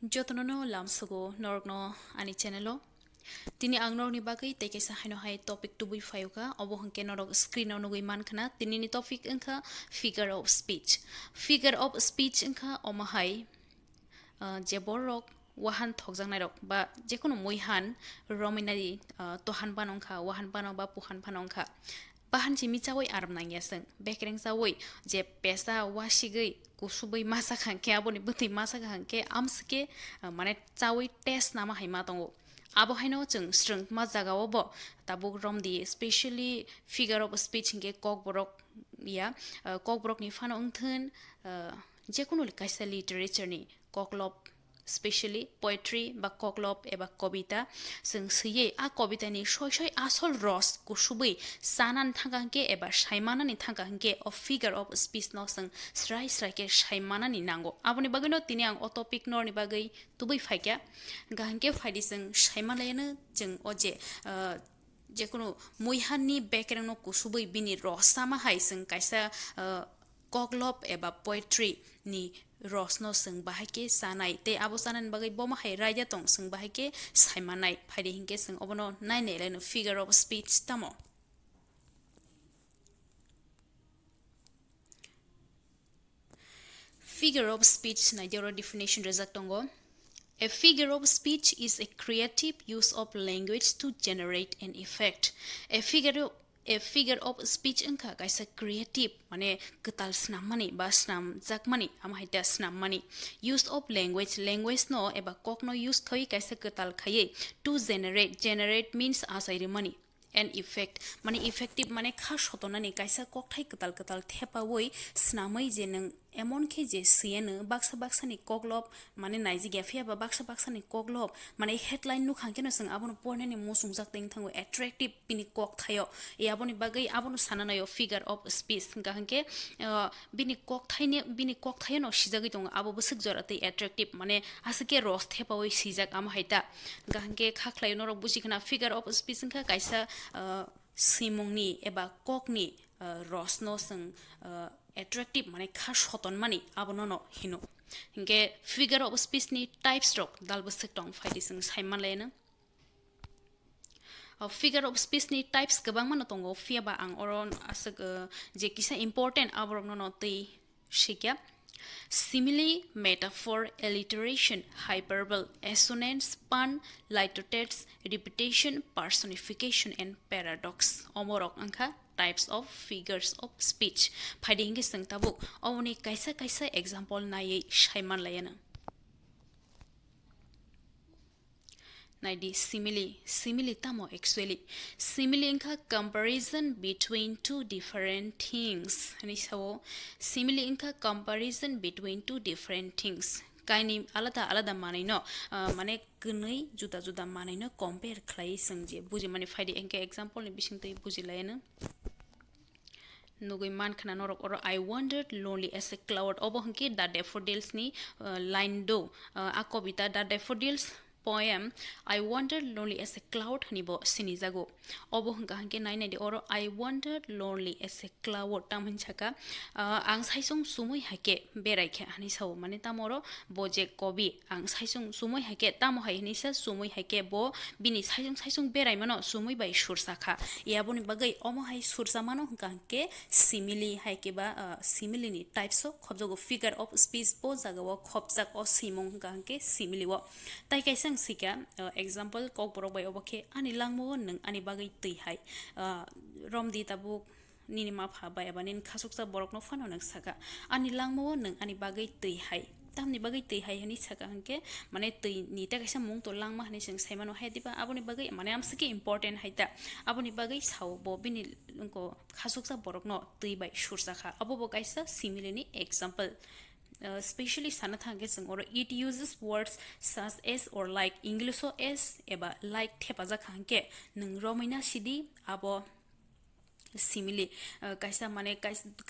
Jotono lamsugo Norok ani channelo. Tini ang Norok ni bagay tay kaysa haino hay topic tubui fayo ka obo hangke Norok screen on nugui man kana tini ni topic engka figure of speech. Figure of speech engka omahay jeborok wahan thokjang nairok ba jekono muihan rominari tohan panongka wahan panong ba puhan panongka bahan jimi chawai aram nangyaseng bekreng chawai je pesa wasigui kusubui masa khangke aboni buti masa khangke amske mane chawai test nama haima tongo abo haino chung streng ma jagao bo tabuk romdi especially figure of speech nge kokborok ya kokborok ni fano ungthun jekono kaisa literature ni koklop especially poetry ba koklop eba kobita sing siye a kobita ni shoy asol ros kusubui sanan thangangke eba shaimana ni thangangke of figure of speech no sing srai ke shaimana ni nango aboni bagino tini ang o topic nor ni bagai tubui faikya gahangke faidi sing shaimalene jeng oje jekono muihanni bekereng no kusubui bini rosama haising kaisa koklop eba poetry ni rosno sing bahake sanai te abo sanan bagai boma hai raja tong sing bahake saimanai phaide hingke sing obono nai ne len figure of speech tamo figure of speech na joro definition result tongo. A figure of speech is a creative use of language to generate an effect. A figure of speech engka kaisa creative mane ketal snam mani ba snam jak mani amhaita snam mani use of language no eba kok no use khoi kaisa ketal khaye to generate means asai mani an effect mane effective mane khas hotona ni kaisa kok thai ketal thepa woi snamai je nang emon ke je siene baksa ni koklop mane naiji gefia ba baksa ni koklop mane headline nu khangke no sing abon porne ni musung jak teng thango attractive pini kok thayo e aboni bagai abon sananayo figure of speech ga hangke bini kok thayo no sijagi tong abo busuk jorate attractive mane asike ros thepa woi sijak am haita ga hangke khaklai no bujikhna figure of speech ka kaisa simungni eba kokni rosno sing attractive mane khas hoton mani abono no hino hinge figure of speech ni type stroke dalbo sektong faidi sing saiman lena figure of speech ni types gabang mano tongo fia ba ang oron asag je kisa important aborok no tei shikya simile, metaphor, alliteration, hyperbole, assonance, pun, litotes, repetition, personification, and paradox. Omorok angka types of figures of speech. Phaide hingi sengtabuk awni kaisa example na ye shaiman layana. Naidi simile tamo actually simile inka comparison between two different things ani so simile inka comparison between two different things kaini alada manai no mane gnei juda manai no compare khlai singje buji mane faidi enke example ni bising tei buji laina nugui man khana norok oro I wandered lonely as a cloud obo hanki the daffodils ni line do a kobita the daffodils poem I wandered lonely as a cloud hanibo sinijago obo hangka hangke nai nai de oro I wandered lonely as a cloud tamhin chaka ang saisong sumoi hake beraikhe hani sau mane tamoro boje kobi ang saisong sumoi hake tamo hai ni sa sumoi hake bo bini saisong berai mano sumoi bai sursakha yaboni bagai omo hai sursa mano hangka hangke simile hake ba simile ni types of khobjogo figure of speech bo jagao khobjak o simong hangka hangke simile wo tai kaisang sika example kokborok bai oboke ani langmo nang ani bagai tei hai romdi tabuk nini ma pha bai abanin khasuksa borok no fano nang saka ani langmo nang ani bagai tei hai tamni bagai tei hai hani saka hangke mane tei ni ta kaisa mung to langma hani sing saimano hai diba aboni bagai mane amsike important haita aboni bagai sao bo bini ko khasuksa borok no tei bai sursakha abo bo kaisa simile ni example especially sanathang gesang or it uses words such as or like English as eba like thepaja khangke nung romaina sidi abo simile kaisa mane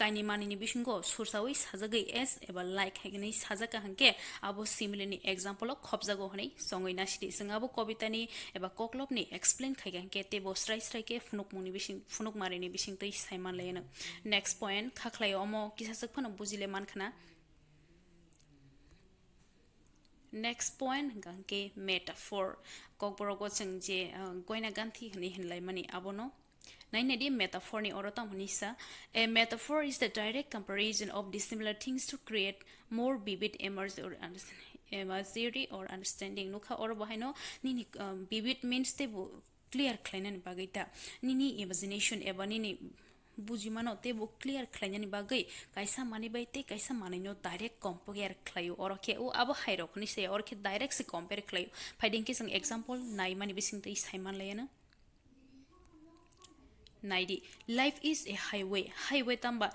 kaini mani ni bishingo sursawi sajagai as eba like hagnei sajaka hangke abo simile ni example of khobjago honei songoina sidi sing abo kobita ni eba koklop ni explain khaiga hangke teibo strai ke funuk muni bising funuk mari ni bising tei saiman lena next point khaklai omo kisasuk phano bujile mankhana next point gangke metaphor kokborok chang je goina ganthi hni hinlai mani abono nainedi metaphor ni orotam hunisa a metaphor is the direct comparison of dissimilar things to create more vivid imagery or understanding nukha or bahino nini vivid means te clear klainan bagaita nini imagination eba nini bujimano te bo clear khlainani bagai kaisa mani baite kaisa manino direct compare khlayo or ke o abo hairok ni se or ke direct se compare khlayo finding ke sang example nai mani bising te saiman layana naidi life is a highway tamba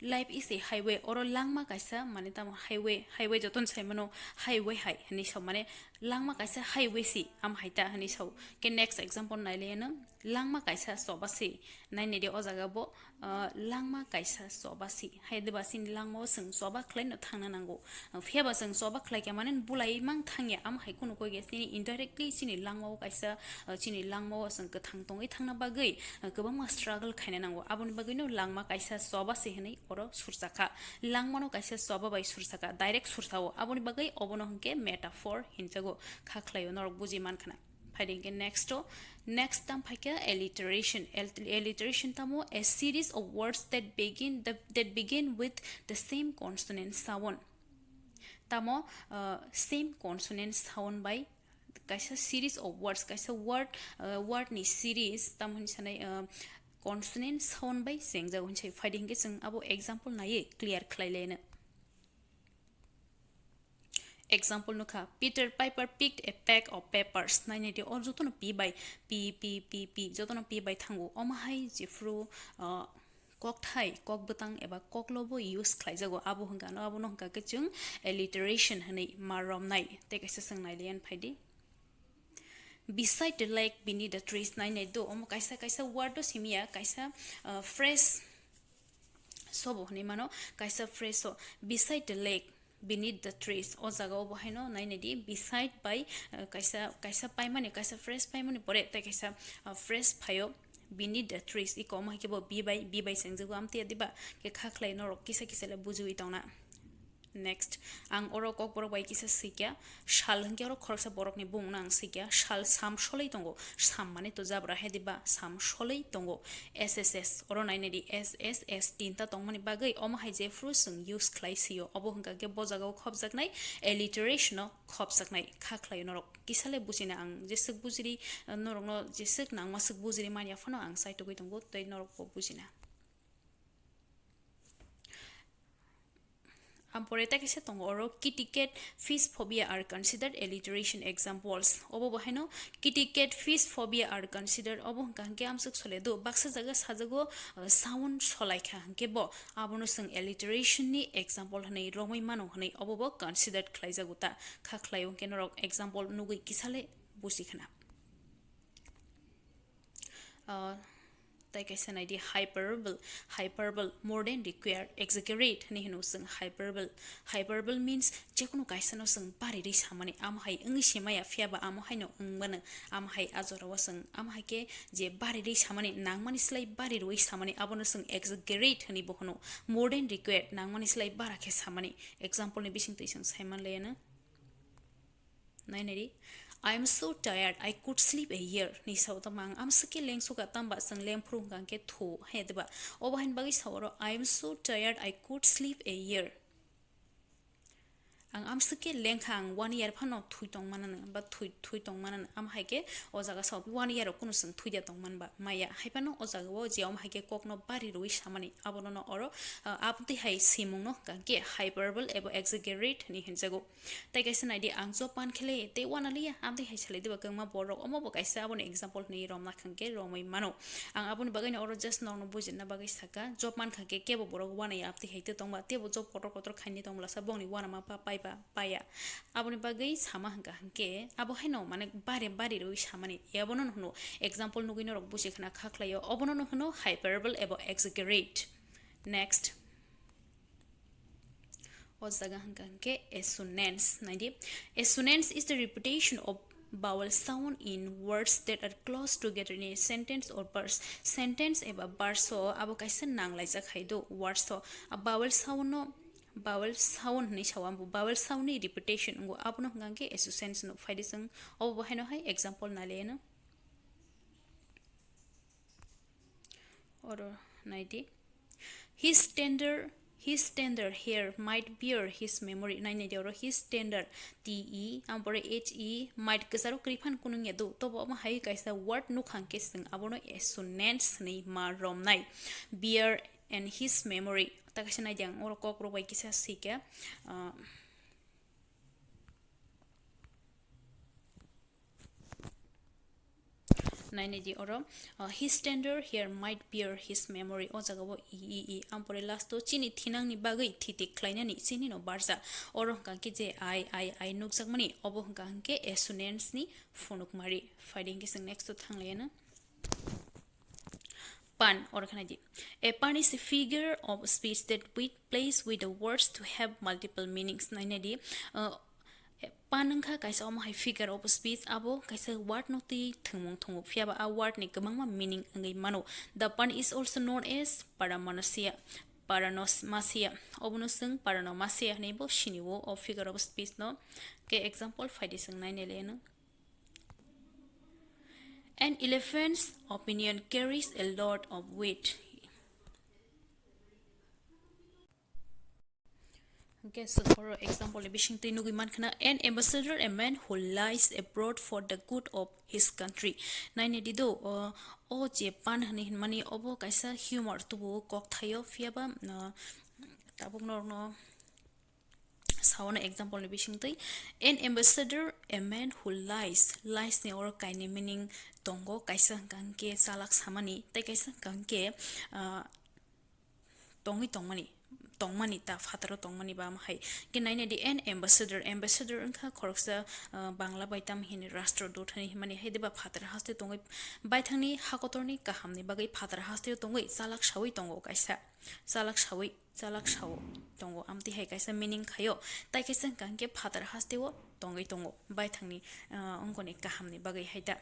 life is a highway or langma kaisa mane tam highway joton saimano highway hai hani so mane langma kaisa highway si am haita hani so ke next example nailena langma kaisa sobasi naine de ojaga bo langma kaisa sobasi haideba sin langmo sing soba klein thangna nango feba sing soba klai ke mane bulai mang thangya am hai kuno ko ge sini indirectly sini langmo kaisa sini langmo sing ka thang tongai thangna bagai gobang ma struggle khaina nango aboni bagai no langma kaisa sobasi hani oro sursaka langmano kaisa soba bai sursaka direct sursao aboni bagai obono hangke metaphor hinjago khaklayo norok buji man khana fighting next tam phaika alliteration tamo a series of words that begin with the same consonant sound tamo same consonant sound by kaisa series of words kaisa word ni series tam hunsanai consonant sound by sengja hunchai fighting ke sing abo example naye clear khlailena example nukha Peter Piper picked a pack of peppers naineti or jotono p by p jotono p by thango omahai jifru kok thai kok butang eba kok lobo use khlaijago abo hanga no abo no hanga ke chung alliteration hanai marom nai te kaisa sang nai lian phaidi beside the lake beneath the trees naine do omo kaisa word do simia kaisa phrase sobo hani mano kaisa phrase so beside the lake beneath the trees o jaga obo haino naine di beside by kaisa pai mane kaisa phrase pai mane pore te kaisa phrase phayo beneath the trees I koma ke bo b by sengju amte diba ke khaklai norok kisa la bujui tauna next ang oro kokborok bai kisa sikya shal hangke oro khorsa borok ni bungna ang sikya shal sam sholei tongo sam mane to jabra hediba sam sholei tongo sss oro naine di sss tinta tongmani bagai oma hai je fru sung use khlai sio obo hangka ke bojaga khobjaknai alliteration khobjaknai khaklai norok kisale bujina ang jesuk bujiri norok no jesuk nangmasuk bujiri mania phano ang sai togoi tongo tei norok bo bujina Amporeta kese tongo oro kitty cat fish phobia are considered alliteration examples obo bahino kitty cat fish phobia are considered obo hangke amsuk sole do baksa jaga sajago sound solaikha hangke bo abono sing alliteration ni example hanai romoi mano hanai obo bo considered khlaijaguta khaklayo kenorok example nugui kisale busikhana kaisa nai di hyperbole more than required exaggerate ni hinu sing hyperbole means jekono kaisa no sing pari ri samani am hai english maya fiaba am hai no ungbana am hai azora wasang am hai ke je bari ri samani nangmani slai bari roi samani abono sing exaggerate ni bohono more than required nangmani slai bara ke samani example ni bising tuisang saiman lena naineri I am so tired I could sleep a year ni sautamang am saki leng suka tamba sang lem prung gang ke thu hedba obahin bagi sawro I am so tired I could sleep a year ang am sake lengkhang 1 year phano thui tong manan ba thui tong manan am haike o jaga saw 1 year kuno sung thui ja tong man ba maya haipano o jaga wo je am haike kokno bari roi samani abono no oro apti hai simung no ke hyperbole ebo exaggerate ni hinjago tai kaisa nai di ang jo pan khele te wana liya am ti hai chale diba kangma borok omo bo kaisa abono example ni romna khangke romai mano ang abono bagai no oro just no bujina bagai saka job man khangke ke bo borok wana ya apti haite tongba te bo job kotor khaini tongla sa bongni wana ma pa pai paya aboni bagai sama hangka hangke abo haino mane bari roi samani ebono no example nugino rok busi khana khaklayo obono no hyperbole ebo exaggerate next o jaga hangka hangke assonance is the repetition of vowel sound in words that are close together in a sentence or verse sentence eba verse so abo kaisa nanglai ja khaido words so a vowel sound no vowel sound ni chawam bu vowel sound ni repetition ngo abono hangke esu sense no faidi sing obo haino hai example na le na or naidi his tender hair might bear his memory nai nei dero his tender te ampore he might kasaro kriphan kunung edu to bo ma hai kaisa word nu khangke sing abono assonance ni ma rom nai bear and his memory takasina jang or Kokrwbaini kisa sike nainedi oro his tender here might bear his memory o jagabo e ampore last to chini thinang ni bagai thiti klaina ni chini no barza oro hangke je I nukjak mani obo hangke assonance ni phonuk mari finding is next to thanglena pun or khanaji a pun is a figure of speech that we place with the words to have multiple meanings nainedi panangkha kaisa om hai figure of speech abo kaisa word no ti thungmung thungu fiaba a word ni kamangma meaning angai mano the pun is also known as paranomasia obunusung paranomasia nebo shiniwo of figure of speech no ke example faidisung nainele no an elephant's opinion carries a lot of weight. Okay, so for example, an ambassador, a man who lies abroad for the good of his country. Naine dido o Japan hani mani obo kaisa humor tubo kok thayo fiaba tabuk no sawana example an ambassador, a man who lies ni or kaini meaning tongo kaisa kanke salak samani tai kaisa kanke tongmani ta fataro tongmani ba mahai ke naine di an ambassador angkha khoroksa bangla baitam hini rastrodut hani mani haide ba fatar haste tongai baithangni hakotorni kahamni bagai fatar haste tongai salak shawi tongo amti hai kaisa meaning khayo tai kaisa kanke fatar haste wo tongai tongo baithangni ongkoni kahamni bagai haida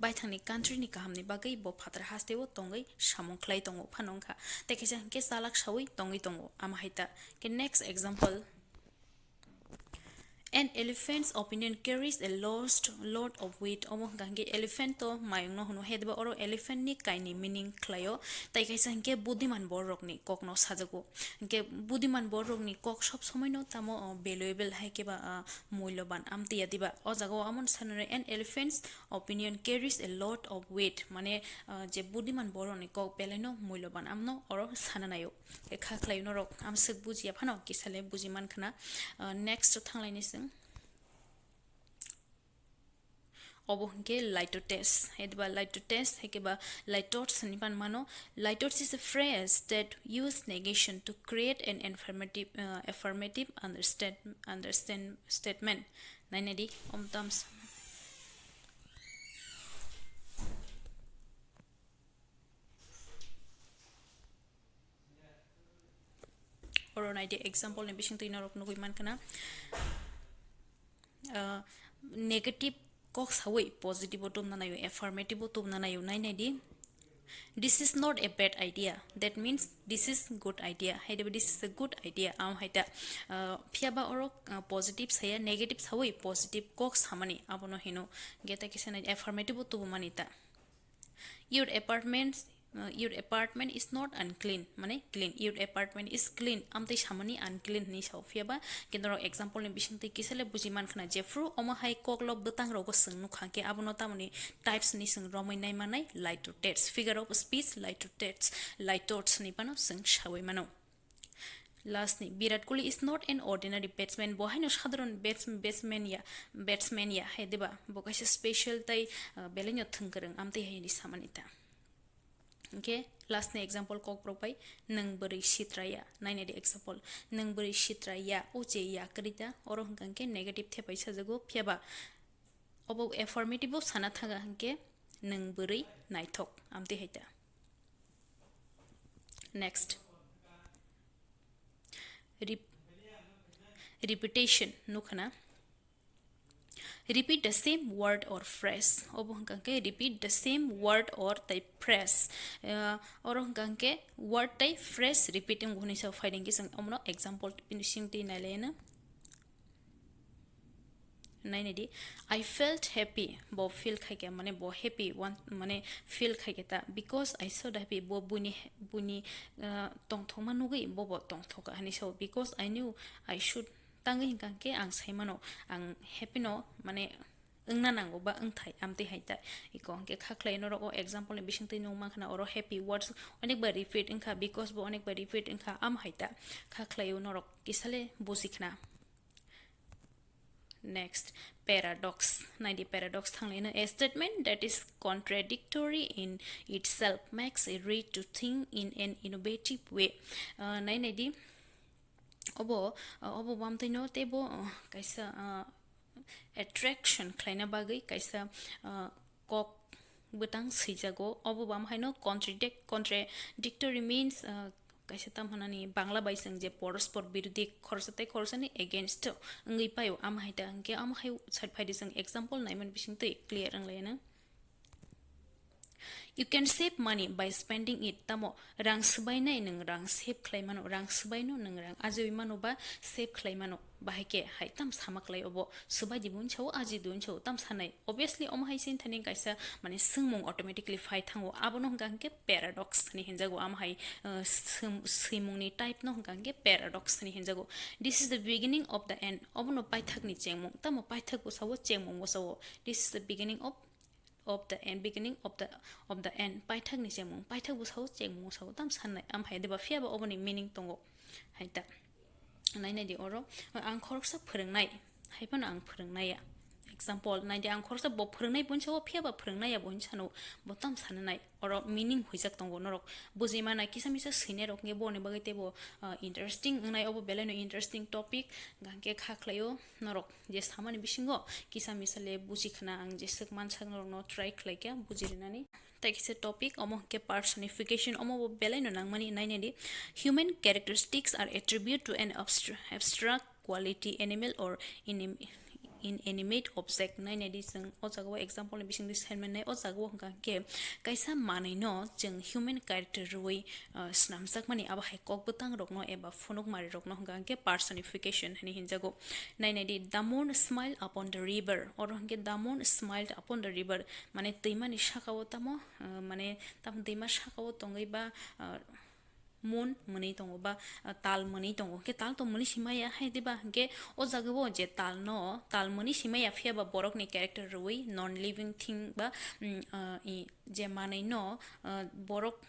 baithangni country ni kahamni bagai bo fatar haste wo tongai samongklai tongo phanongkha tekisa ke salak shawi tongai tongo ama haita ke next example an elephant's opinion carries a lot of weight omo gange elephant to mayung no hono hedba oro elephant ni kaini meaning klayo tai kaisa ke buddhiman borok ni kok no sajago ke buddhiman borok ni kok sob somoy no tamo valuable hai ke ba moiloban amti yadiba o jago amon sanare an elephant's opinion carries a lot of weight mane je buddhiman borok ni kok beleno moiloban amno oro sananayo ke khaklai no rok amsek bujiya phano kisale bujiman khana next thanglaini sing obohke Litotes hedba Litotes hekeba Litotes nipan mano Litotes is a phrase that use negation to create an affirmative understand statement nainedi omtams or naidi example ne bising tinarok nugui man kana negative kok sawi positive otum na nayo affirmative otum na nayo nainedi this is not a bad idea that means this is good idea haida this is a good idea am haida phiaba oro positive saya negative sawi positive kok samani abono hino geta kisana affirmative otum manita your apartment is not unclean mane clean your apartment is clean amtai samani unclean ni sofia kendro example ni bisingti kisale bujiman khana jefru oma hai koklok butang rogo singnu khangke abono tamani types ni sing romai nai manai Litotes figure of speech Litotes ni pano sing shawai mano last ni Virat Kohli is not an ordinary batsman bohaino sadharon batsman ya hedeba bokaisa special tai belenyo thungkarang amtai hai ni samanita okay last ni example Kokborok nang beri sitraya naine de example nang beri sitraya oje ya krita oro hangke negative the paisa jago phiaba obo affirmative sana thaga hangke nang beri naithok amti haita next repetition nukhana repeat the same word or phrase. Obo hangke repeat the same word or type phrase. Oro hangke word type phrase repeating guni sa finding kisang omno example finishing ti nalena. Nainedi I felt happy bo feel khaike mane bo happy one mane feel khaike ta because I saw happy bo buni tong thoma nugi bo tong thoka hani so because I knew I should tangi hingke ang saimano ang happy no mane ungna nango ba ungthai amti haita iko hangke khakhlai no ro example ni bisingti no makhna oro happy words onek ba repeat ingkha because bo onek ba repeat ingkha am haita khakhlai no ro kisale busikhna. Next, paradox. Naidi paradox thanglena a statement that is contradictory in itself makes a read to think in an innovative way. Naidi obo bamtino teibo kaisa attraction kleina bagai kaisa kok butang sijago obo bam haino contradictory means kaisa tam hanani bangla baisang je porospor birudi khorsate khorsani against ngai payo am haita angke am hai side phai disang example naiman bising te clear ang lena. You can save money by spending it. Tamo rang subaina nang rang save klaimano rang subaino nang rang aji mano ba save klaimano bahike hai tam samaklai obo subai dibun chau aji dun chau tam sanai obviously om hai sin thani kaisa mane sungmung automatically phai thango abono hangke paradox ni hinjago am hai simung ni type no hangke paradox ni hinjago. This is the beginning of the end. Obono paithak ni chengmung tamo paithak bo sawo chengmung bo sawo. This is the beginning of the end, beginning of the end. Paithak ni chengmung paithak bo sawo chengmung sawo tam sanai am hai deba fia ba oboni meaning tongo haita naina di oro ang khorsa phrengnai haipon ang phrengnaya example naidi ang khorsa bo phrengnai bunchawo phia ba phrengnaya bunchano botam sananai oro meaning huijak tongo norok bujima na kisamisa sine rok nge bone bagite bo interesting ngai obo beleno interesting topic gangke khaklayo norok je samani bisingo kisamisa le bujikhna ang je sakman sangrok no try khlaikya bujirinani takise topic omo ke personification omo bo beleno nangmani nainedi human characteristics are attributed to an abstract quality animal or inanimate object nainedi sing ojago example ni bising this helmet nai ojago hangka ke kaisa manai no jeng human character roi snamsak mani aba hai kok butang rok no eba phonok mari rok no hangka ke personification hani hinjago nainedi the moon smiled upon the river or hangke the moon smiled upon the river mane teima ni shakawo tamo mane tam teima shakawo tongai ba moon mani tongo ba tal mani tongo ke tal to mani simaya hai diba ke o jagabo je tal no tal mani simaya fia ba borok ni character roi non living thing ba je manai no borok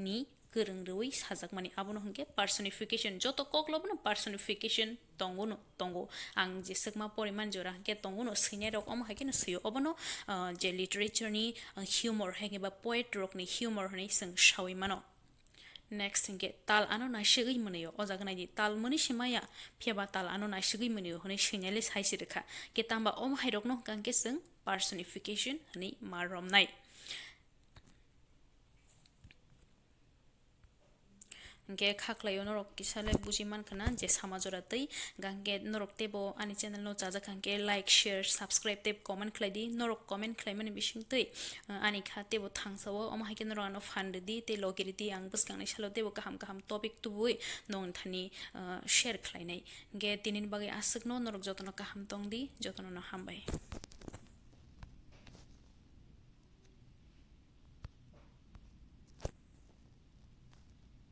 ni gereng roi sajak mani abono hangke personification joto koklob no personification tongo ang je sakma poriman jora ke tongo no sine rok om hake no suyo obono je literature ni humor hake ba poet rok ni humor ni sang shawi mano. Next hingke tal ano na shigui muneyo o jaga di tal muni simaya phiaba tal ano na shigui muneyo hone sinale saisi rekha ke tamba om hairok no kangke sing personification hani marom nai hingke khaklayo norok kisale bujiman kana je samajora tei gangke norok tebo ani channel no jaja kangke like share subscribe teb comment khlaidi norok comment khlaimani bising tei ani kha tebo thangsawo om haike norok no fandedi te logiriti ang buskang salo tebo kaham-kaham topic tubui nong thani share khlainai ge tinin bagi asuk no norok jotono kaham tongdi jotono no hambai.